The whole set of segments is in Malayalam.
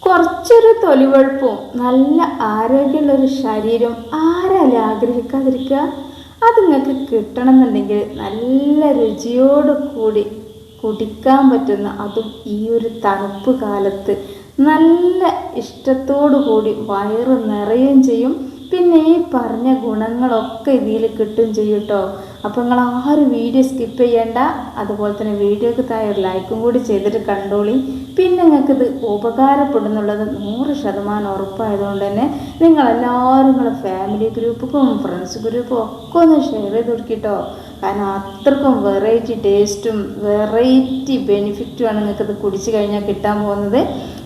കുറച്ചൊരു തൊലിവെളുപ്പും നല്ല ആരോഗ്യമുള്ളൊരു ശരീരം ആരല്ലേ ആഗ്രഹിക്കാതിരിക്കുക. അത് നിങ്ങൾക്ക് കിട്ടണമെന്നുണ്ടെങ്കിൽ നല്ല രുചിയോട് കൂടി കുടിക്കാൻ പറ്റുന്ന, അതും ഈ ഒരു തണുപ്പ് കാലത്ത് നല്ല ഇഷ്ടത്തോടു കൂടി വയറ് നിറയുകയും ചെയ്യും. പിന്നെ ഈ പറഞ്ഞ ഗുണങ്ങളൊക്കെ ഇതിൽ കിട്ടും ചെയ്യും കേട്ടോ. അപ്പോൾ നിങ്ങൾ ആരും വീഡിയോ സ്കിപ്പ് ചെയ്യേണ്ട. അതുപോലെ തന്നെ വീഡിയോക്ക് താഴെ ഒരു ലൈക്കും കൂടി ചെയ്തിട്ട് കണ്ടോളി. പിന്നെ നിങ്ങൾക്കിത് ഉപകാരപ്പെടുന്നുള്ളത് 100% ഉറപ്പായതുകൊണ്ട് തന്നെ നിങ്ങളെല്ലാവരും നിങ്ങളുടെ ഫാമിലി ഗ്രൂപ്പും ഫ്രണ്ട്സ് ഗ്രൂപ്പും ഒക്കെ ഒന്ന് ഷെയർ ചെയ്ത് കൊടുക്കിട്ടോ. കാരണം അത്രക്കും വെറൈറ്റി ടേസ്റ്റും വെറൈറ്റി ബെനിഫിറ്റുമാണ് നിങ്ങൾക്കിത് കുടിച്ച് കഴിഞ്ഞാൽ കിട്ടാൻ പോകുന്നത്.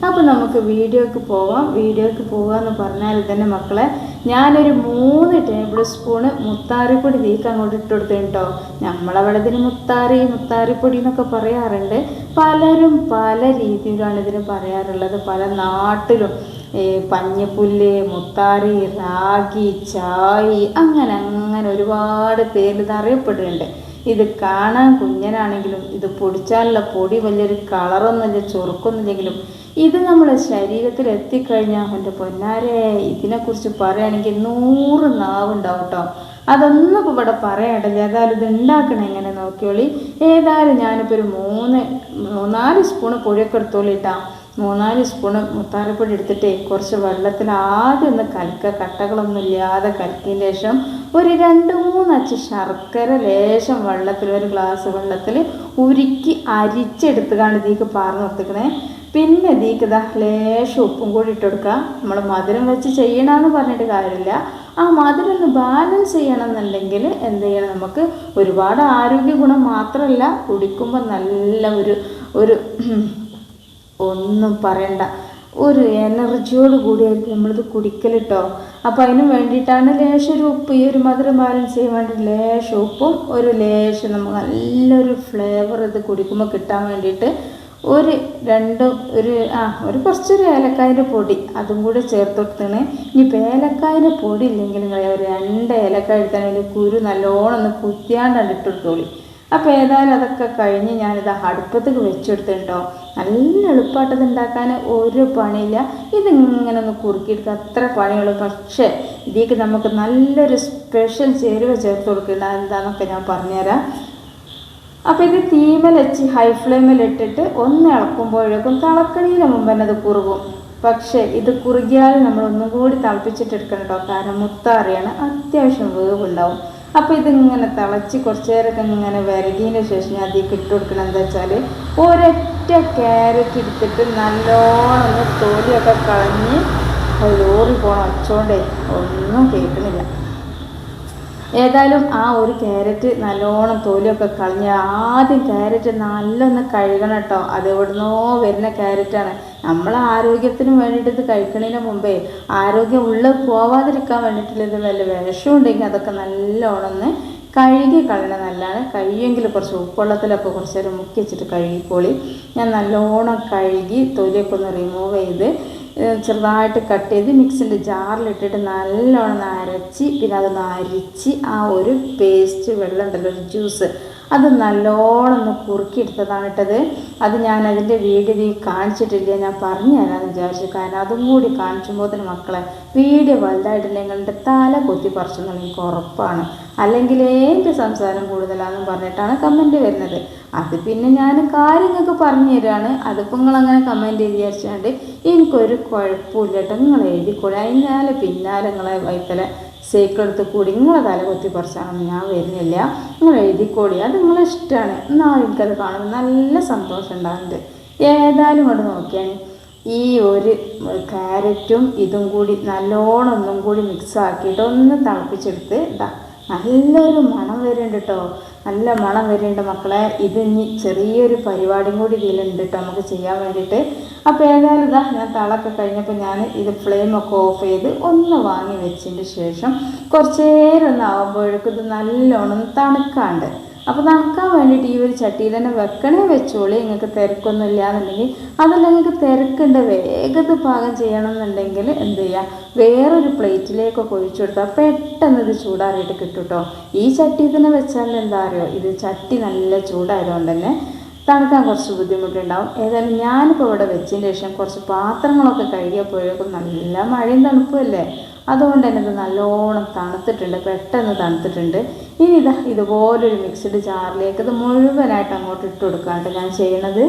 അപ്പോൾ നമുക്ക് വീഡിയോക്ക് പോകാം. വീഡിയോക്ക് പോകാമെന്ന് പറഞ്ഞാൽ തന്നെ മക്കളെ, ഞാനൊരു 3 ടേബിൾ സ്പൂണ് മുത്താറിപ്പൊടി തീക്ക് അങ്ങോട്ട് ഇട്ട് കൊടുത്തു കേട്ടോ. നമ്മളവിടെ ഇതിന് മുത്താറിപ്പൊടി എന്നൊക്കെ പറയാറുണ്ട്. പലരും പല രീതിയിലാണ് ഇതിന് പറയാറുള്ളത്. പല നാട്ടിലും പഞ്ഞപ്പുല്ല്, മുത്താറി, റാഗി, ചായ്, അങ്ങനെ ഒരുപാട് പേരിൽ ഇത് അറിയപ്പെടുന്നുണ്ട്. ഇത് കാണാൻ കുഞ്ഞനാണെങ്കിലും ഇത് പൊടിച്ചാലുള്ള പൊടി വലിയൊരു കളറൊന്നുമില്ല, ചൊറുക്കൊന്നുമില്ലെങ്കിലും ഇത് നമ്മുടെ ശരീരത്തിൽ എത്തിക്കഴിഞ്ഞാൽ എൻ്റെ പൊന്നാരെ ഇതിനെക്കുറിച്ച് പറയുകയാണെങ്കിൽ 100 നാവുണ്ടാവും കേട്ടോ. അതൊന്നും ഇപ്പോൾ ഇവിടെ പറയാനില്ല. ഏതായാലും ഇത് ഉണ്ടാക്കണം എങ്ങനെ നോക്കിയോളി. ഏതായാലും ഞാനിപ്പോൾ ഒരു 3-4 സ്പൂണ് പൊടിയൊക്കെ എടുത്തോളിട്ടാ. 3-4 സ്പൂണ് മുത്താറിപ്പൊടി എടുത്തിട്ട് കുറച്ച് വെള്ളത്തിൽ ആദ്യം ഒന്ന് കലക്കുക. കട്ടകളൊന്നും ഇല്ലാതെ കലക്കിയതിന് ശേഷം ഒരു 2-3 അച്ച് ശർക്കര ലേശം വെള്ളത്തിൽ, ഒരു ഗ്ലാസ് വെള്ളത്തിൽ ഉരുക്കി അരിച്ചെടുത്തുകൊണ്ട് ഇതിലേക്ക് പാർന്ന് നിർത്തിക്കണേ. പിന്നെ ഇതിലേക്ക് ലേശം ഉപ്പും കൂടി ഇട്ട് കൊടുക്കുക. നമ്മൾ മധുരം വെച്ച് ചെയ്യണമെന്ന് പറഞ്ഞിട്ട് കാര്യമില്ല. ആ മധുരം ഒന്ന് ബാലൻസ് ചെയ്യണമെന്നുണ്ടെങ്കിൽ എന്ത് ചെയ്യണം, നമുക്ക് ഒരുപാട് ആരോഗ്യ ഗുണം മാത്രമല്ല, കുടിക്കുമ്പോൾ നല്ല ഒരു ഒന്നും പറയണ്ട, ഒരു എനർജിയോട് കൂടിയായിരിക്കും നമ്മളിത് കുടിക്കലിട്ടോ. അപ്പോൾ അതിന് വേണ്ടിയിട്ടാണ് ലേശം ഒരു ഉപ്പ്, ഈ ഒരു മധുരം ബാലൻസ് ചെയ്യാൻ വേണ്ടി ലേശം ഉപ്പും ഒരു ലേശം നമുക്ക് നല്ലൊരു ഫ്ലേവർ ഇത് കുടിക്കുമ്പോൾ കിട്ടാൻ വേണ്ടിയിട്ട് ഒരു കുറച്ചൊരു ഏലക്കായൻ്റെ പൊടി അതും കൂടെ ചേർത്ത് കൊടുത്താണ്. ഇനിയിപ്പോൾ ഏലക്കായൻ്റെ പൊടി ഇല്ലെങ്കിൽ നിങ്ങൾ ഒരു 2 ഏലക്കായ എടുത്താണെങ്കിൽ കുരു നല്ലോണം ഒന്ന് കുത്തിയാണ്ടാണ് ഇട്ട് കൊടുത്തോളി. അപ്പോൾ ഏതായാലും അതൊക്കെ കഴിഞ്ഞ് ഞാനിത് അടുപ്പത്തേക്ക് വെച്ചെടുത്തിട്ടോ. നല്ല എളുപ്പമായിട്ടത് ഉണ്ടാക്കാൻ ഒരു പണിയില്ല. ഇതിങ്ങനെ ഒന്ന് കുറുക്കിയെടുക്കുക, അത്ര പണിയുള്ളൂ. പക്ഷേ ഇതിലേക്ക് നമുക്ക് നല്ലൊരു സ്പെഷ്യൽ ചേരുവ ചേർത്ത് കൊടുക്കേണ്ട എന്താണെന്നൊക്കെ ഞാൻ പറഞ്ഞുതരാം. അപ്പോൾ ഇത് തീമൽ വെച്ച് ഹൈ ഫ്ലെയിമിലിട്ടിട്ട് ഒന്ന് ഇളക്കുമ്പോഴേക്കും തിളക്കണീന് മുമ്പ് തന്നെ അത് കുറുകും. പക്ഷേ ഇത് കുറുകിയാൽ നമ്മളൊന്നും കൂടി തിളപ്പിച്ചിട്ടെടുക്കണം കേട്ടോ. കാരണം മുത്താറിയാണ്, അത്യാവശ്യം വേവുണ്ടാവും. അപ്പോൾ ഇതിങ്ങനെ തിളച്ച് കുറച്ച് നേരമൊക്കെ ഇങ്ങനെ വിരകിയതിന് ശേഷം ഞാൻ അതിലേക്ക് ഇട്ട് കൊടുക്കണം. എന്താ വെച്ചാൽ ഒരൊറ്റ ക്യാരറ്റ് എടുത്തിട്ട് നല്ലോണം ഒന്ന് തൊലിയൊക്കെ കളഞ്ഞ് ലോറി പോകണം. ഒച്ചോണ്ടേ ഒന്നും കേൾക്കണില്ല. ഏതായാലും ആ ഒരു ക്യാരറ്റ് നല്ലോണം തൊലിയൊക്കെ കളഞ്ഞ് ആദ്യം ക്യാരറ്റ് നല്ലൊന്ന് കഴുകണം കേട്ടോ. അതെവിടുന്നോ വരുന്ന ക്യാരറ്റാണ്. നമ്മൾ ആരോഗ്യത്തിന് വേണ്ടിയിട്ട് ഇത് കഴിക്കണതിന് മുമ്പേ ആരോഗ്യം ഉള്ളിൽ പോവാതിരിക്കാൻ വേണ്ടിയിട്ടുള്ള ഇത് വല്ല വിഷം ഉണ്ടെങ്കിൽ അതൊക്കെ നല്ലോണം ഒന്ന് കഴുകി കളയണം. നല്ലതാണ്. കഴിയുമെങ്കിൽ കുറച്ച് ഉപ്പുവെള്ളത്തിലൊക്കെ കുറച്ച് നേരം മുക്കി വെച്ചിട്ട് കഴുകിക്കോളി. ഞാൻ നല്ലോണം കഴുകി തൊലിയൊക്കെ ഒന്ന് റിമൂവ് ചെയ്ത് ചെറുതായിട്ട് കട്ട് ചെയ്ത് മിക്സിൻ്റെ ജാറിലിട്ടിട്ട് നല്ലോണം അരച്ച്, പിന്നെ അതൊന്ന് അരിച്ച് ആ ഒരു പേസ്റ്റ് വെള്ളം ഉണ്ടല്ലോ, ഒരു ജ്യൂസ്, അത് നല്ലോണം ഒന്ന് കുറുക്കിയെടുത്തതാണ് ഇട്ടത്. അത് ഞാൻ അതിൻ്റെ വീഡിയോ കാണിച്ചിട്ടില്ല, ഞാൻ പറഞ്ഞു തരാമെന്ന് വിചാരിച്ചു. കാരണം അതും കൂടി കാണിച്ചുമ്പോൾ തന്നെ മക്കളെ വീഡിയോ വലുതായിട്ടില്ലെങ്കിൽ എൻ്റെ തല കൊത്തി പറിച്ചെന്നുള്ള എനിക്ക് ഉറപ്പാണ്. അല്ലെങ്കിൽ എൻ്റെ സംസാരം കൂടുതലാണെന്ന് പറഞ്ഞിട്ടാണ് കമൻറ്റ് വരുന്നത്. അത് പിന്നെ ഞാൻ കാര്യങ്ങൾക്ക് പറഞ്ഞു തരാണ്. അതിപ്പോൾ നിങ്ങളങ്ങനെ കമൻറ്റ് ചെയ്ത് വിചാരിച്ചാണ്ട് എനിക്കൊരു കുഴപ്പമില്ല കേട്ടോ. നിങ്ങൾ എഴുതിക്കൂടെ, അതിനാലെ പിന്നാലെ നിങ്ങളെ വൈത്തല സൈക്കിൾ എടുത്ത് കൂടി നിങ്ങളെ തല കൊത്തി പറിച്ചാണെന്ന് ഞാൻ വരുന്നില്ല. നിങ്ങൾ എഴുതിക്കോടി, അത് നിങ്ങളെ ഇഷ്ടമാണ്. എന്നാൽ എനിക്കത് കാണുമ്പോൾ നല്ല സന്തോഷം ഉണ്ടാകുന്നുണ്ട്. ഏതായാലും കൊണ്ട് നോക്കിയാണ് ഈ ഒരു ക്യാരറ്റും ഇതും കൂടി നല്ലോണം ഒന്നും കൂടി മിക്സ് ആക്കിയിട്ട് ഒന്ന് തിളപ്പിച്ചെടുത്ത് നല്ലൊരു മണം വരുന്നുണ്ട് കേട്ടോ. നല്ല മണം വരുന്നുണ്ട് മക്കളെ. ഇത് ഇനി ചെറിയൊരു പരിപാടിയും കൂടി ഇതിലുണ്ട് കേട്ടോ നമുക്ക് ചെയ്യാൻ വേണ്ടിയിട്ട്. അപ്പോൾ ഏതായാലും ഞാൻ തിളക്കെ കഴിഞ്ഞപ്പോൾ ഞാൻ ഇത് ഫ്ലെയിമൊക്കെ ഓഫ് ചെയ്ത് ഒന്ന് വാങ്ങി വെച്ചതിന് ശേഷം കുറച്ച് നേരം ഒന്ന് ആകുമ്പോഴേക്കും ഇത് നല്ലോണം തണുക്കാണ്ട്. അപ്പോൾ തണുക്കാൻ വേണ്ടിയിട്ട് ഈ ഒരു ചട്ടിയിൽ തന്നെ വെക്കണേ വെച്ചോളി. നിങ്ങൾക്ക് തിരക്കൊന്നും ഇല്ലയെന്നുണ്ടെങ്കിൽ, അതല്ല നിങ്ങൾക്ക് തിരക്കുണ്ട് വേഗത പാകം ചെയ്യണമെന്നുണ്ടെങ്കിൽ എന്ത് ചെയ്യുക, വേറൊരു പ്ലേറ്റിലേക്കൊക്കെ ഒഴിച്ചു കൊടുത്താൽ പെട്ടെന്ന് ഇത് ചൂടാറിയിട്ട് കിട്ടും കേട്ടോ. ഈ ചട്ടി തന്നെ വെച്ചാൽ എന്താ അറിയോ, ഇത് ചട്ടി നല്ല ചൂടായതുകൊണ്ട് തന്നെ തണുക്കാൻ കുറച്ച് ബുദ്ധിമുട്ടുണ്ടാവും. ഏതായാലും ഞാനിപ്പോൾ ഇവിടെ വെച്ചതിന് ശേഷം കുറച്ച് പാത്രങ്ങളൊക്കെ കഴുകിയപ്പോഴേക്കും നല്ല മഴയും തണുപ്പുമല്ലേ, അതുകൊണ്ട് തന്നെ ഇത് നല്ലോണം തണുത്തിട്ടുണ്ട്, പെട്ടെന്ന് തണുത്തിട്ടുണ്ട്. ഇനി ഇതുപോലൊരു മിക്സ്ഡ് ജാറിലേക്ക് ഇത് മുഴുവനായിട്ട് അങ്ങോട്ട് ഇട്ട് കൊടുക്കാണ്ട് ഞാൻ ചെയ്യണത്.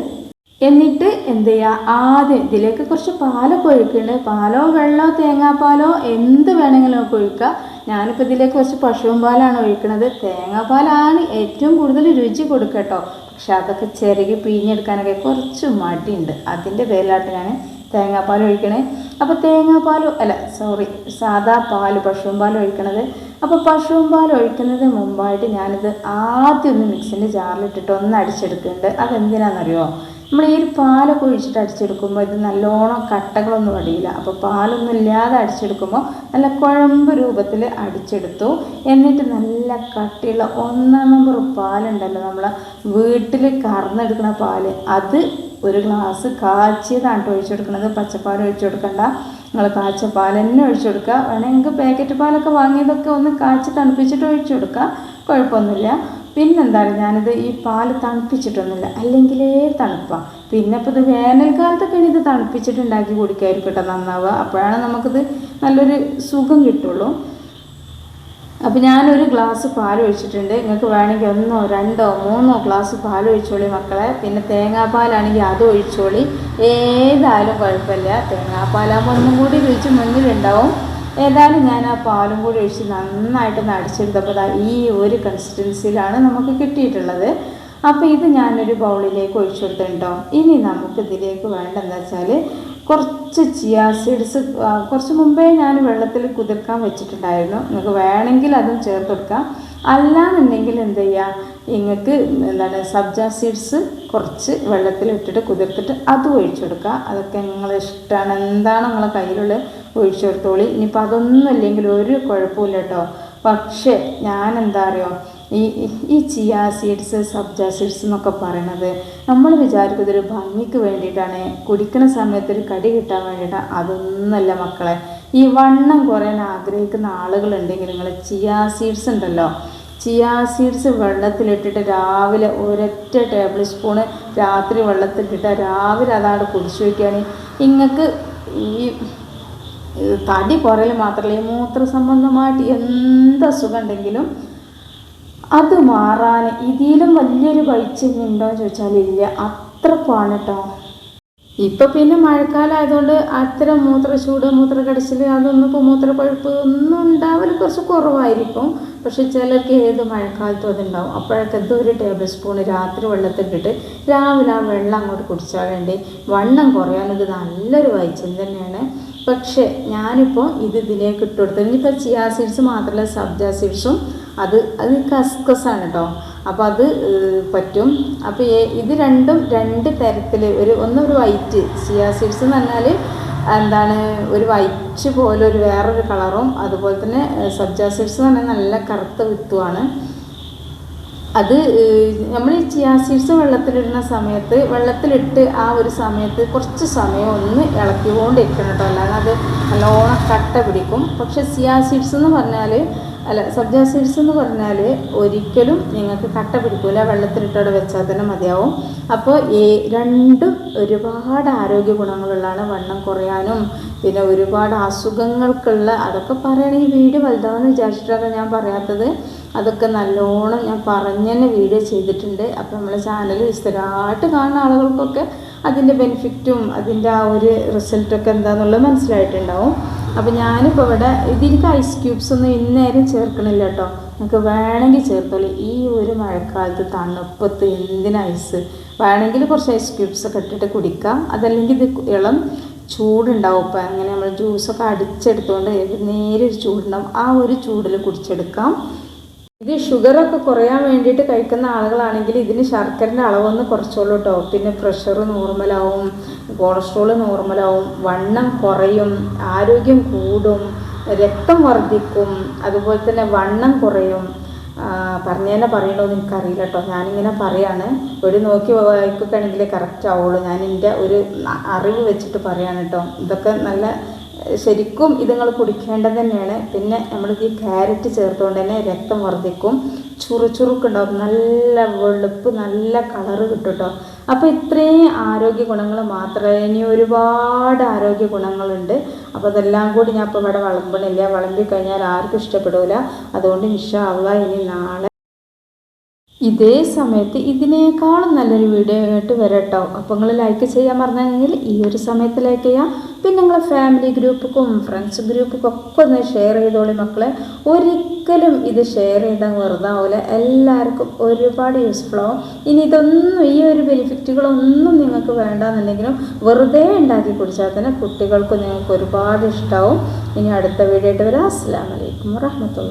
എന്നിട്ട് എന്ത് ചെയ്യുക, ആദ്യം ഇതിലേക്ക് കുറച്ച് പാലൊക്കെ ഒഴിക്കുന്നുണ്ട്. പാലോ വെള്ളമോ തേങ്ങാപ്പാലോ എന്ത് വേണമെങ്കിലും ഒക്കെ ഒഴിക്കുക. ഞാനിപ്പോൾ ഇതിലേക്ക് കുറച്ച് പശുവും പാലാണ് ഒഴിക്കുന്നത്. തേങ്ങാപ്പാലാണ് ഏറ്റവും കൂടുതൽ രുചി കൊടുക്കട്ടോ, പക്ഷെ അതൊക്കെ ചിരകി പിഴിഞ്ഞെടുക്കാനൊക്കെ കുറച്ച് മടിയുണ്ട്. അതിൻ്റെ പേരിലായിട്ട് ഞാൻ തേങ്ങാപ്പാൽ ഒഴിക്കണേ. അപ്പോൾ സാദാ പാല് പശുവും പാൽ ഒഴിക്കണത്. അപ്പോൾ പശുവും പാൽ ഒഴിക്കുന്നത് മുമ്പായിട്ട് ഞാനിത് ആദ്യം ഒന്ന് മിക്സിൻ്റെ ജാറിലിട്ടിട്ട് ഒന്ന് അടിച്ചെടുക്കുന്നുണ്ട്. അതെന്തിനാണെന്നറിയോ, നമ്മൾ ഈ പാലൊക്കെ ഒഴിച്ചിട്ട് അടിച്ചെടുക്കുമ്പോൾ ഇത് നല്ലോണം കട്ടകളൊന്നും അടിയില്ല. അപ്പോൾ പാലൊന്നും ഇല്ലാതെ അടിച്ചെടുക്കുമ്പോൾ നല്ല കുഴമ്പ് രൂപത്തിൽ അടിച്ചെടുത്തു. എന്നിട്ട് നല്ല കട്ടിയുള്ള 1 നമ്പർ പാലുണ്ടല്ലോ, നമ്മളെ വീട്ടിൽ കറന്നെടുക്കുന്ന പാല്, അത് ഒരു ഗ്ലാസ് കാച്ചിയതാണ് ഒഴിച്ചു കൊടുക്കുന്നത്. പച്ചപ്പാൽ ഒഴിച്ചു കൊടുക്കണ്ട, നിങ്ങൾ കാച്ച പാൽ തന്നെ ഒഴിച്ചു കൊടുക്കുക. വേണമെങ്കിൽ പാക്കറ്റ് പാലൊക്കെ വാങ്ങിയതൊക്കെ ഒന്ന് കാച്ചി തണുപ്പിച്ചിട്ട് ഒഴിച്ചു കൊടുക്കുക, കുഴപ്പമൊന്നുമില്ല. പിന്നെന്താണ്, ഞാനിത് ഈ പാല് തണുപ്പിച്ചിട്ടൊന്നുമില്ല, അല്ലെങ്കിലേ തണുപ്പാണ്. പിന്നെ ഇപ്പോൾ ഇത് വേനൽക്കാലത്തൊക്കെയാണ് ഇത് തണുപ്പിച്ചിട്ട് ഉണ്ടാക്കി കുടിക്കായിരിക്കും കേട്ടോ നന്നാവുക. അപ്പോഴാണ് നമുക്കിത് നല്ലൊരു സുഖം കിട്ടുള്ളൂ. അപ്പോൾ ഞാനൊരു ഗ്ലാസ് പാൽ ഒഴിച്ചിട്ടുണ്ട്. നിങ്ങൾക്ക് വേണമെങ്കിൽ 1, 2, 3 ഗ്ലാസ് പാൽ ഒഴിച്ചോളി മക്കളെ. പിന്നെ തേങ്ങാപ്പാലാണെങ്കിൽ അത് ഒഴിച്ചോളി, ഏതായാലും കുഴപ്പമില്ല. തേങ്ങാപ്പാലാകുമ്പോൾ ഒന്നും കൂടി രുചി മുന്നിലുണ്ടാവും. ഏതായാലും ഞാൻ ആ പാലും കൂടി ഒഴിച്ച് നന്നായിട്ടൊന്ന് അടിച്ചെടുത്തപ്പോൾ ഈ ഒരു കൺസിസ്റ്റൻസിയിലാണ് നമുക്ക് കിട്ടിയിട്ടുള്ളത്. അപ്പോൾ ഇത് ഞാനൊരു ബൗളിലേക്ക് ഒഴിച്ചു കൊടുത്തിട്ടുണ്ടോ. ഇനി നമുക്കിതിലേക്ക് വേണ്ടതെന്ന് വെച്ചാൽ കുറച്ച് ചിയാ സീഡ്സ് കുറച്ച് മുമ്പേ ഞാൻ വെള്ളത്തിൽ കുതിർക്കാൻ വെച്ചിട്ടുണ്ടായിരുന്നു. നിങ്ങൾക്ക് വേണമെങ്കിൽ അതും ചേർത്ത് കൊടുക്കാം. അല്ലാന്നുണ്ടെങ്കിൽ എന്ത് ചെയ്യുക, നിങ്ങൾക്ക് സബ്ജ സീഡ്സ് കുറച്ച് വെള്ളത്തിലിട്ടിട്ട് കുതിർത്തിട്ട് അതും ഒഴിച്ചു കൊടുക്കുക. അതൊക്കെ നിങ്ങളെ ഇഷ്ടമാണ്, എന്താണ് നിങ്ങളെ കയ്യിലുള്ള ഒഴിച്ചു കൊടുത്തോളി. ഇനിയിപ്പോൾ അതൊന്നും ഇല്ലെങ്കിൽ ഒരു കുഴപ്പമില്ല കേട്ടോ. പക്ഷേ ഞാൻ എന്താ അറിയോ, ഈ ചിയാ സീഡ്സ് സബ്ജ സീഡ്സ് എന്നൊക്കെ പറയണത് നമ്മൾ വിചാരിക്കും ഇതൊരു ഭംഗിക്ക് വേണ്ടിയിട്ടാണ്, കുടിക്കുന്ന സമയത്ത് ഒരു കടി കിട്ടാൻ വേണ്ടിയിട്ടാണ്. അതൊന്നുമല്ല മക്കളെ. ഈ വണ്ണം കുറയാൻ ആഗ്രഹിക്കുന്ന ആളുകളുണ്ടെങ്കിൽ നിങ്ങൾ ചിയാ സീഡ്സ് ഉണ്ടല്ലോ, ചിയാ സീഡ്സ് വെള്ളത്തിലിട്ടിട്ട് രാവിലെ ഒരൊറ്റ ടേബിൾ സ്പൂണ് രാത്രി വെള്ളത്തിലിട്ടിട്ട് രാവിലെ അതാണ് കുടിച്ചു വയ്ക്കുകയാണ്. നിങ്ങൾക്ക് ഈ തടി കുറയൽ മാത്രമല്ല, ഈ മൂത്ര സംബന്ധമായിട്ട് എന്ത് അസുഖം ഉണ്ടെങ്കിലും അത് മാറാൻ ഇതിലും വലിയൊരു വൈദ്യുണ്ടോ എന്ന് ചോദിച്ചാൽ ഇല്ല, അത്രക്കാണ് കേട്ടോ. ഇപ്പം പിന്നെ മഴക്കാലമായതുകൊണ്ട് അത്തരം മൂത്രച്ചൂട് മൂത്രക്കടച്ചിൽ അതൊന്നും ഇപ്പോൾ മൂത്രപ്പഴുപ്പ് ഒന്നും ഉണ്ടാവൽ കുറച്ച് കുറവായിരിക്കും. പക്ഷെ ചിലർക്ക് ഏത് മഴക്കാലത്തും അതുണ്ടാവും. അപ്പോഴൊക്കെ ഒരു ടേബിൾ സ്പൂൺ രാത്രി വെള്ളത്തിലിട്ടിട്ട് രാവിലെ ആ വെള്ളം അങ്ങോട്ട് കുടിച്ചാൽ വേണ്ടി വണ്ണം കുറയാനത് നല്ലൊരു വൈദ്യം തന്നെയാണ്. പക്ഷേ ഞാനിപ്പോൾ ഇതിലേക്ക് ഇട്ട് കൊടുത്തത് ഇനിയിപ്പോൾ ചിയാ സീഡ്സ് മാത്രമല്ല സബ്ജ സീഡ്സും അത് കസ്കസാണ് കേട്ടോ. അപ്പോൾ അത് പറ്റും. അപ്പോൾ ഇത് രണ്ടും 2 തരത്തിൽ ഒരു വൈറ്റ് ചിയാ സീഡ്സ് എന്ന് പറഞ്ഞാൽ ഒരു വൈറ്റ് പോലെ ഒരു വേറൊരു കളറും, അതുപോലെ തന്നെ സബ്ജ സീഡ്സ് എന്ന് പറഞ്ഞാൽ നല്ല കറുത്ത വിത്തുമാണ്. അത് നമ്മൾ ഈ ചിയാ സീഡ്സ് വെള്ളത്തിലിടുന്ന സമയത്ത് വെള്ളത്തിലിട്ട് ആ ഒരു സമയത്ത് കുറച്ച് സമയം ഒന്ന് ഇളക്കിക്കൊണ്ടിരിക്കണം കേട്ടോ, അല്ലാതെ അത് നല്ലോണം കട്ട പിടിക്കും. പക്ഷേ ചിയാ സീഡ്സ് എന്ന് പറഞ്ഞാൽ സബ്ജ സീഡ്സ് എന്ന് പറഞ്ഞാൽ ഒരിക്കലും നിങ്ങൾക്ക് കട്ട പിടിക്കില്ല, വെള്ളത്തിലിട്ടവിടെ വെച്ചാൽ തന്നെ മതിയാവും. അപ്പോൾ രണ്ടും ഒരുപാട് ആരോഗ്യ ഗുണങ്ങളുള്ളതാണ്. വണ്ണം കുറയാനും പിന്നെ ഒരുപാട് അസുഖങ്ങൾക്കുള്ള, അതൊക്കെ പറയണമെങ്കിൽ വീഡിയോ വലുതാവെന്ന് വിചാരിച്ചിട്ടാണ് ഞാൻ പറയാത്തത്. അതൊക്കെ നല്ലോണം ഞാൻ തന്നെ വീഡിയോ ചെയ്തിട്ടുണ്ട്. അപ്പോൾ നമ്മളെ ചാനൽ സ്ഥിരമായിട്ട് കാണുന്ന ആളുകൾക്കൊക്കെ അതിൻ്റെ ബെനിഫിറ്റും അതിൻ്റെ ആ ഒരു റിസൾട്ടൊക്കെ എന്താണെന്നുള്ളത് മനസ്സിലായിട്ടുണ്ടാവും. അപ്പോൾ ഞാനിപ്പോൾ ഇവിടെ ഇതിലേക്ക് ഐസ് ക്യൂബ്സ് ഒന്നും ഇന്നേരം ചേർക്കണില്ല കേട്ടോ. നിങ്ങൾക്ക് വേണമെങ്കിൽ ചേർത്തോളൂ. ഈ ഒരു മഴക്കാലത്ത് തണുപ്പത്ത് എന്തിന് ഐസ്, വേണമെങ്കിൽ കുറച്ച് ഐസ് ക്യൂബ്സൊക്കെ ഇട്ടിട്ട് കുടിക്കാം. അതല്ലെങ്കിൽ ഇത് ഇളം ചൂടുണ്ടാവും. ഇപ്പം അങ്ങനെ നമ്മൾ ജ്യൂസൊക്കെ അടിച്ചെടുത്തുകൊണ്ട് നേരൊരു ചൂടുണ്ടാവും, ആ ഒരു ചൂടിൽ കുടിച്ചെടുക്കാം. ഇത് ഷുഗറൊക്കെ കുറയാൻ വേണ്ടിയിട്ട് കഴിക്കുന്ന ആളുകളാണെങ്കിൽ ഇതിന് ശർക്കരൻ്റെ അളവൊന്ന് കുറച്ചോളൂ കേട്ടോ. പിന്നെ പ്രഷർ നോർമലാവും, കൊളസ്ട്രോൾ നോർമലാവും, വണ്ണം കുറയും, ആരോഗ്യം കൂടും, രക്തം വർദ്ധിക്കും, അതുപോലെ തന്നെ വണ്ണം കുറയും. പറഞ്ഞതന്നെ പറയണമെന്ന് എനിക്കറിയില്ല കേട്ടോ, ഞാനിങ്ങനെ പറയാണ്. നോക്കി വായിക്കുകയാണെങ്കിലേ കറക്റ്റ് ആവുള്ളൂ. ഞാൻ എൻ്റെ ഒരു അറിവ് വെച്ചിട്ട് പറയാണ് കേട്ടോ. ഇതൊക്കെ നല്ല ശരിക്കും ഇതുങ്ങൾ കുടിക്കേണ്ടത് തന്നെയാണ്. പിന്നെ നമ്മൾ ഈ ക്യാരറ്റ് ചേർത്തുകൊണ്ട് തന്നെ രക്തം വർദ്ധിക്കും, ചുറുചുറുക്കുണ്ടാവും, നല്ല വെളുപ്പ്, നല്ല കളറ് കിട്ടും കേട്ടോ. അപ്പോൾ ഇത്രയും ആരോഗ്യ ഗുണങ്ങൾ മാത്രമേ, ഇനി ഒരുപാട് ആരോഗ്യ ഗുണങ്ങളുണ്ട്. അപ്പോൾ അതെല്ലാം കൂടി ഞാൻ ഇപ്പോൾ ഇവിടെ വിളമ്പണില്ല, വിളമ്പി കഴിഞ്ഞാൽ ആർക്കും ഇഷ്ടപ്പെടില്ല. അതുകൊണ്ട് ഇൻഷാ അള്ളാഹ് ഇനി നാളെ ഇതേ സമയത്ത് ഇതിനേക്കാളും നല്ലൊരു വീഡിയോ ആയിട്ട് വരാം കേട്ടോ. അപ്പോൾ നിങ്ങൾ ലൈക്ക് ചെയ്യാൻ മറന്നെങ്കിൽ ഈ ഒരു സമയത്ത് ലൈക്ക് ചെയ്യാം. പിന്നെ നിങ്ങളെ ഫാമിലി ഗ്രൂപ്പിലും ഫ്രണ്ട്സ് ഗ്രൂപ്പിലും ഒക്കെ ഒന്ന് ഷെയർ ചെയ്തോളി മക്കളെ. ഒരിക്കലും ഇത് ഷെയർ ചെയ്താൽ വെറുതെ ആവില്ല, എല്ലാവർക്കും ഒരുപാട് യൂസ്ഫുൾ ആവും. ഇനി ഇതൊന്നും, ഈ ഒരു ബെനിഫിറ്റുകളൊന്നും നിങ്ങൾക്ക് വേണ്ടാന്നുണ്ടെങ്കിലും വെറുതെ ഉണ്ടാക്കി കുടിച്ചാൽ തന്നെ കുട്ടികൾക്ക് നിങ്ങൾക്ക് ഒരുപാട് ഇഷ്ടമാവും. ഇനി അടുത്ത വീഡിയോ ആയിട്ട് വരാം. അസ്സലാമു അലൈക്കും വറഹ്മത്തുള്ളാഹി.